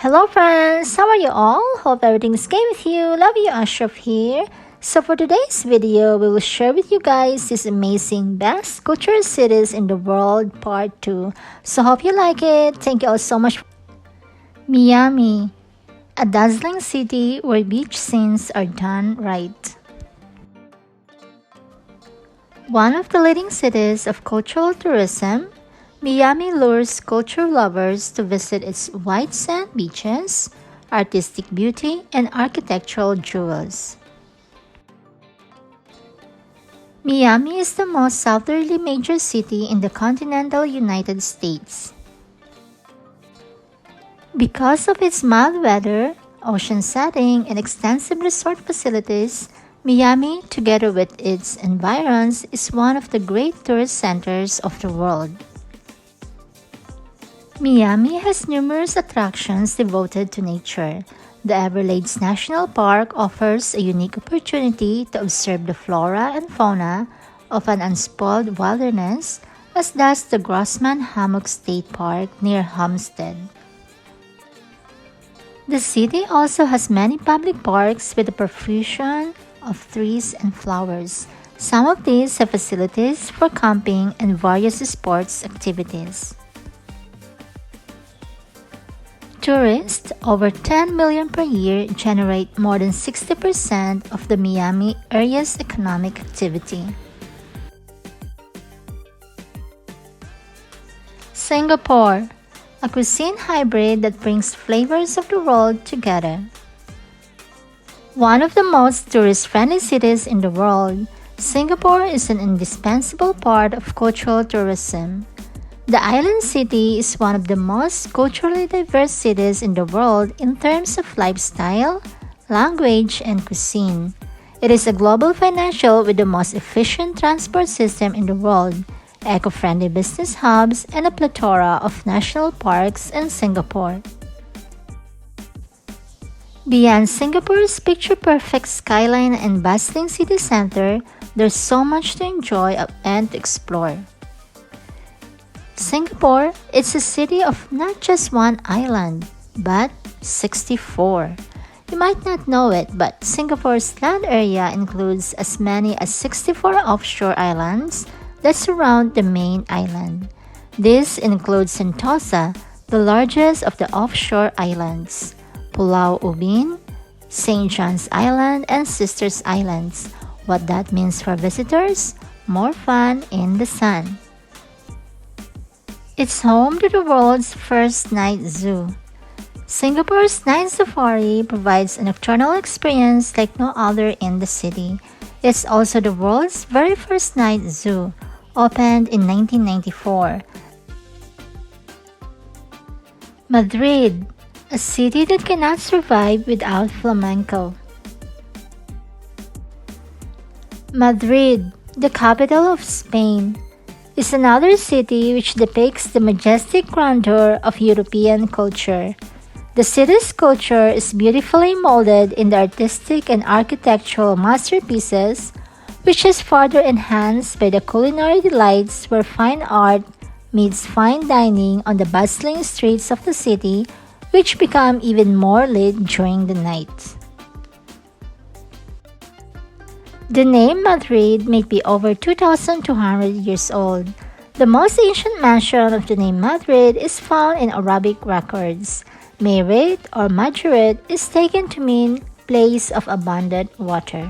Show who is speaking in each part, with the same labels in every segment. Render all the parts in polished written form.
Speaker 1: Hello friends, how are you all? Hope everything's okay with you. Love you, Ashraf here. So for today's video, we will share with you guys these amazing best cultural cities in the world part 2. So hope you like it. Thank you all so much. Miami, a dazzling city where beach scenes are done right. One of the leading cities of cultural tourism, Miami lures culture lovers to visit its white sand beaches, artistic beauty, and architectural jewels. Miami is the most southerly major city in the continental United States. Because of its mild weather, ocean setting, and extensive resort facilities, Miami, together with its environs, is one of the great tourist centers of the world. Miami has numerous attractions devoted to nature. The Everglades National Park offers a unique opportunity to observe the flora and fauna of an unspoiled wilderness, as does the Grossman Hammock State Park near Homestead. The city also has many public parks with a profusion of trees and flowers. Some of these have facilities for camping and various sports activities. Tourists, over 10 million per year, generate more than 60% of the Miami area's economic activity. Singapore, a cuisine hybrid that brings flavors of the world together. One of the most tourist-friendly cities in the world, Singapore is an indispensable part of cultural tourism. The island city is one of the most culturally diverse cities in the world in terms of lifestyle, language, and cuisine. It is a global financial with the most efficient transport system in the world, eco-friendly business hubs, and a plethora of national parks in Singapore. Beyond Singapore's picture-perfect skyline and bustling city center, there's so much to enjoy and to explore. Singapore is a city of not just one island, but 64. You might not know it, but Singapore's land area includes as many as 64 offshore islands that surround the main island. This includes Sentosa, the largest of the offshore islands, Pulau Ubin, St. John's Island, and Sisters Islands. What that means for visitors? More fun in the sun. It's home to the world's first night zoo. Singapore's night safari provides a nocturnal experience like no other in the city. It's also the world's very first night zoo, opened in 1994. Madrid, a city that cannot survive without flamenco. Madrid, the capital of Spain, is another city which depicts the majestic grandeur of European culture. The city's culture is beautifully molded in the artistic and architectural masterpieces, which is further enhanced by the culinary delights where fine art meets fine dining on the bustling streets of the city, which become even more lit during the night. The name Madrid may be over 2,200 years old. The most ancient mention of the name Madrid is found in Arabic records. Mayrid or Madrid is taken to mean place of abundant water.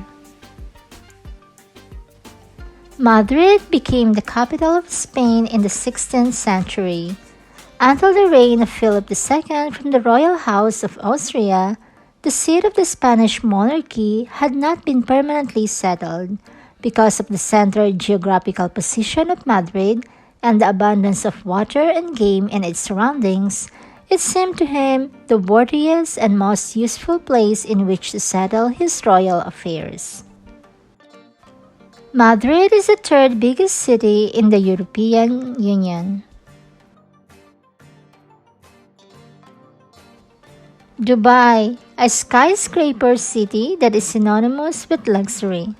Speaker 1: Madrid became the capital of Spain in the 16th century. Until the reign of Philip II from the royal house of Austria, the seat of the Spanish monarchy had not been permanently settled. Because of the central geographical position of Madrid and the abundance of water and game in its surroundings, it seemed to him the worthiest and most useful place in which to settle his royal affairs. Madrid is the third biggest city in the European Union. Dubai, a skyscraper city that is synonymous with luxury.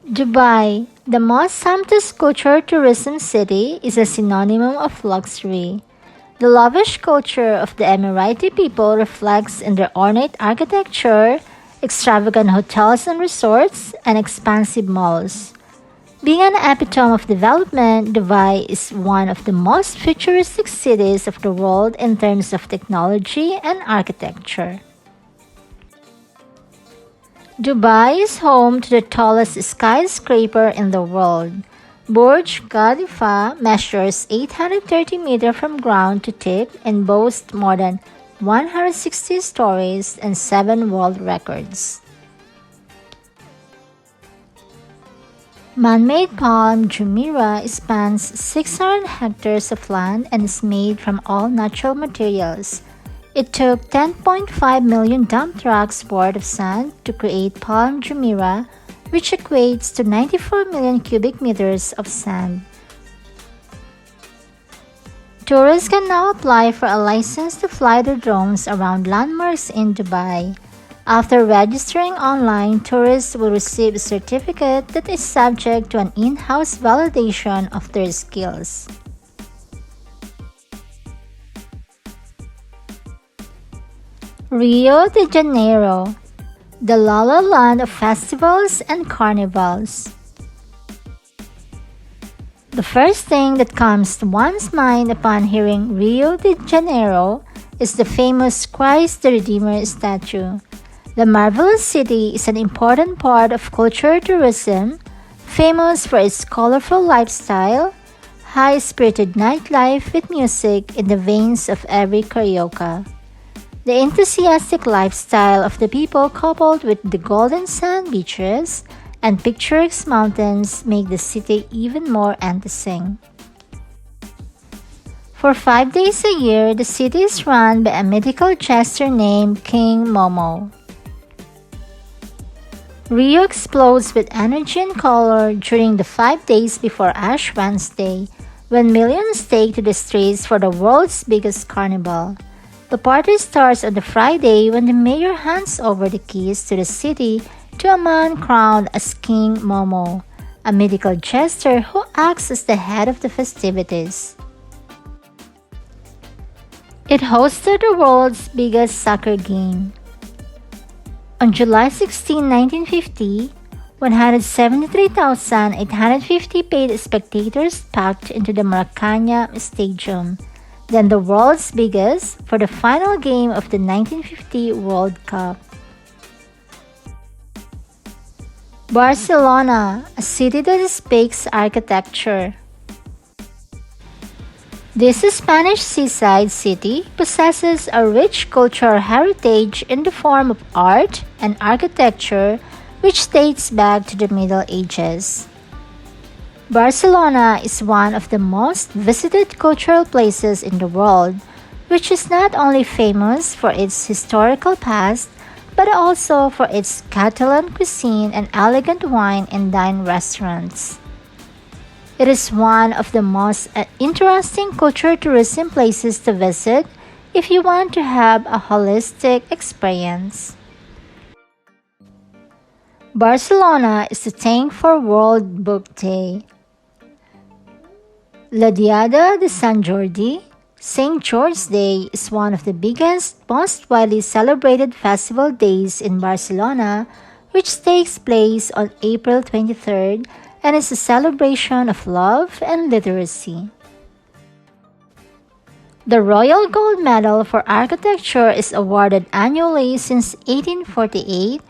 Speaker 1: Dubai, the most sumptuous cultural tourism city, is a synonym of luxury. The lavish culture of the Emirati people reflects in their ornate architecture, extravagant hotels and resorts, and expansive malls. Being an epitome of development, Dubai is one of the most futuristic cities of the world in terms of technology and architecture. Dubai is home to the tallest skyscraper in the world. Burj Khalifa measures 830 meters from ground to tip and boasts more than 160 stories and 7 world records. Man-made Palm Jumeirah spans 600 hectares of land and is made from all natural materials. It took 10.5 million dump trucks worth of sand to create Palm Jumeirah, which equates to 94 million cubic meters of sand. Tourists can now apply for a license to fly their drones around landmarks in Dubai. After registering online, tourists will receive a certificate that is subject to an in-house validation of their skills. Rio de Janeiro, the La La Land of festivals and carnivals. The first thing that comes to one's mind upon hearing Rio de Janeiro is the famous Christ the Redeemer statue. The marvelous city is an important part of cultural tourism, famous for its colorful lifestyle, high-spirited nightlife with music in the veins of every carioca. The enthusiastic lifestyle of the people coupled with the golden sand beaches and picturesque mountains make the city even more enticing. For 5 days a year, the city is run by a mythical jester named King Momo. Rio explodes with energy and color during the 5 days before Ash Wednesday, when millions take to the streets for the world's biggest carnival. The party starts on the Friday when the mayor hands over the keys to the city to a man crowned as King Momo, a mythical jester who acts as the head of the festivities. It hosted the world's biggest soccer game. On July 16, 1950, 173,850 paid spectators packed into the Maracana Stadium, then the world's biggest, for the final game of the 1950 World Cup. Barcelona, a city that speaks architecture. This Spanish seaside city possesses a rich cultural heritage in the form of art and architecture which dates back to the Middle Ages. Barcelona is one of the most visited cultural places in the world, which is not only famous for its historical past, but also for its Catalan cuisine and elegant wine and dine restaurants. It is one of the most interesting cultural tourism places to visit if you want to have a holistic experience. Barcelona is the thing for World Book Day. La Diada de Sant Jordi, St. George's Day, is one of the biggest, most widely celebrated festival days in Barcelona, which takes place on April 23rd and is a celebration of love and literacy. The Royal Gold Medal for Architecture is awarded annually since 1848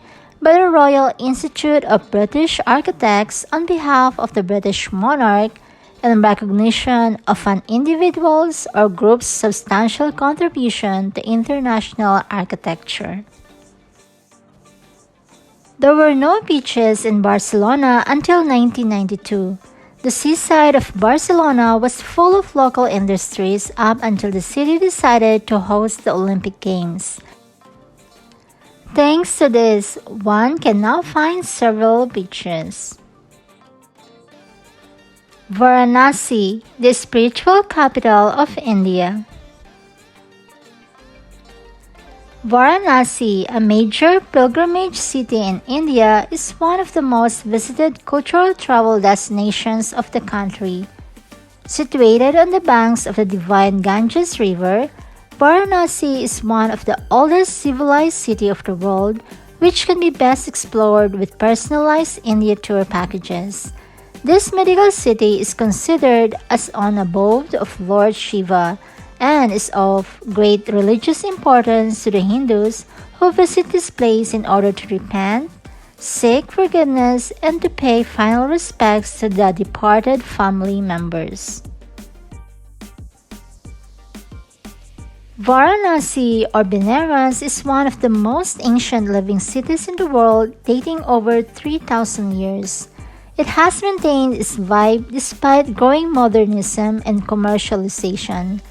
Speaker 1: by the Royal Institute of British Architects on behalf of the British monarch in recognition of an individual's or group's substantial contribution to international architecture. There were no beaches in Barcelona until 1992. The seaside of Barcelona was full of local industries up until the city decided to host the Olympic Games. Thanks to this, one can now find several beaches. Varanasi, the spiritual capital of India. Varanasi, a major pilgrimage city in India, is one of the most visited cultural travel destinations of the country. Situated on the banks of the divine Ganges River, Varanasi is one of the oldest civilized cities of the world, which can be best explored with personalized India tour packages. This mythical city is considered as an abode of Lord Shiva and is of great religious importance to the Hindus who visit this place in order to repent, seek forgiveness, and to pay final respects to the departed family members. Varanasi or Benares is one of the most ancient living cities in the world, dating over 3,000 years. It has maintained its vibe despite growing modernism and commercialization.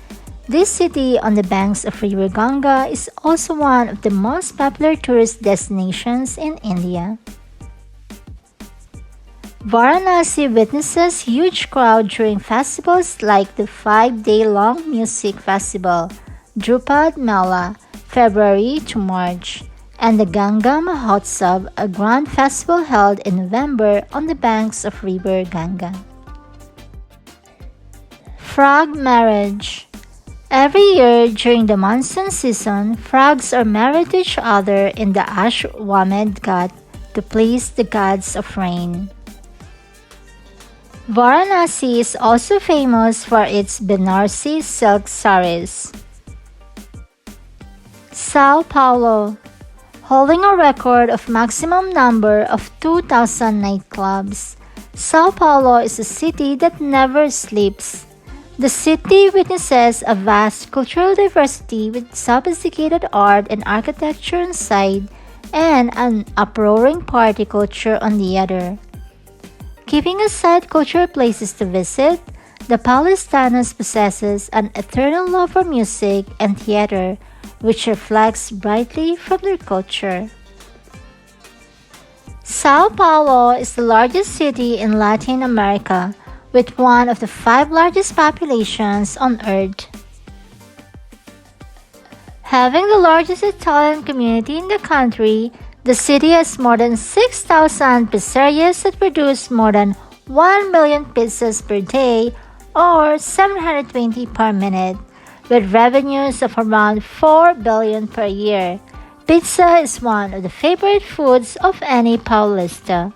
Speaker 1: This city on the banks of River Ganga is also one of the most popular tourist destinations in India. Varanasi witnesses huge crowd during festivals like the 5-day-long music festival, Drupad Mela, February to March, and the Ganga Mahotsav, a grand festival held in November on the banks of River Ganga. Frog marriage. Every year during the monsoon season, frogs are married to each other in the Ashwamedh Ghat to please the gods of rain. Varanasi is also famous for its Banarsi silk saris. Sao Paulo, holding a record of maximum number of 2,000 nightclubs. Sao Paulo is a city that never sleeps. The city witnesses a vast cultural diversity with sophisticated art and architecture on side and an uproaring party culture on the other. Keeping aside cultural places to visit, the Paulistanos possesses an eternal love for music and theater, which reflects brightly from their culture. Sao Paulo is the largest city in Latin America, with one of the 5 largest populations on Earth. Having the largest Italian community in the country, the city has more than 6,000 pizzerias that produce more than 1 million pizzas per day or 720 per minute, with revenues of around 4 billion per year. Pizza is one of the favorite foods of any Paulista.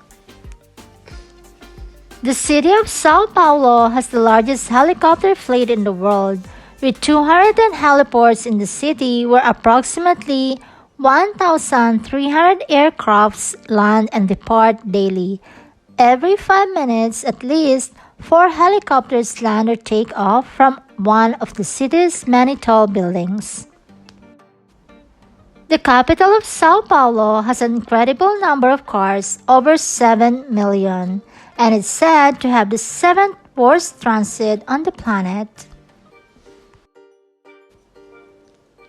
Speaker 1: The city of Sao Paulo has the largest helicopter fleet in the world, with 200 heliports in the city where approximately 1,300 aircrafts land and depart daily. Every 5 minutes, at least 4 helicopters land or take off from one of the city's many tall buildings. The capital of Sao Paulo has an incredible number of cars, over 7 million, and it's said to have the 7th worst transit on the planet.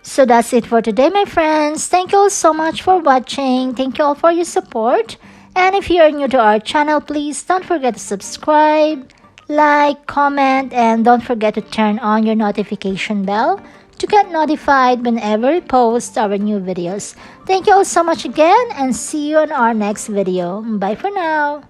Speaker 1: So that's it for today, my friends. Thank you all so much for watching. Thank you all for your support. And if you are new to our channel, please don't forget to subscribe, like, comment, and don't forget to turn on your notification bell to get notified whenever we post our new videos. Thank you all so much again, and see you in our next video. Bye for now.